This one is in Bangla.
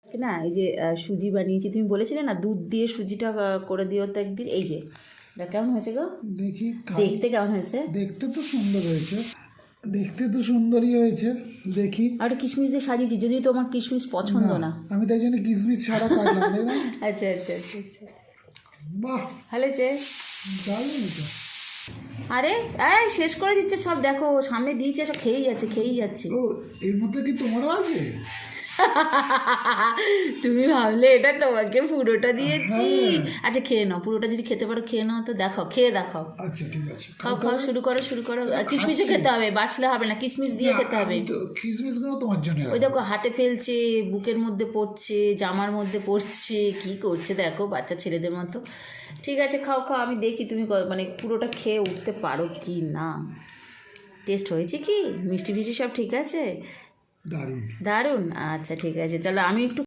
না এই যে সুজি বানিয়েছি, তুমি বলেছিলে না দুধ দিয়ে সুজিটা করে দিও তো একদিন। এই যে দেখ কেমন হয়েছে গো, দেখি দেখতে কেমন হয়েছে? দেখতে তো সুন্দর হয়েছে, দেখতে তো সুন্দরই হয়েছে। দেখি। আর একটা কিশমিশ দিয়ে সাজিয়েছি, যদিও তোমার কিশমিশ পছন্দ না। আমি তাই জন্য কিসমিস ছাড়া কাটলাম, দেখলাম। আচ্ছা আচ্ছা আচ্ছা আচ্ছা, বাহ, ভালো হয়েছে। দারুণ এটা। আরে এই শেষ করে দিচ্ছে সব, দেখো সামনে দিয়েছে সব খেয়েই যাচ্ছে খেয়েই যাচ্ছে। ও, এর মধ্যে কি তোমারও আছে? তুমি ভাবলে এটা তোমাকে পুরোটা দিয়েছি। হ্যাঁ। আচ্ছা খেয়ে নাও, পুরোটা যদি খেতে পারো খেয়ে নাও তো, দেখো খেয়ে দেখাও। আচ্ছা ঠিক আছে, খাও খাও, শুরু করো শুরু করো। কিশমিশও খেতে হবে, বাছলে হবে না, কিশমিশ দিয়ে খেতে হবে। কিসমিস গুলো তোমার জন্য ওই দেখো হাতে ফেলছে, বুকের মধ্যে পড়ছে, জামার মধ্যে পড়ছে, কি করছে দেখো বাচ্চা ছেলেদের মতো। ঠিক আছে খাও খাও, আমি দেখি তুমি মানে পুরোটা খেয়ে উঠতে পারো কি না। টেস্ট হয়েছে কি, মিষ্টি ফিষ্টি সব ঠিক আছে? দারুণ। দারুণ, আচ্ছা ঠিক আছে, চলো আমি একটু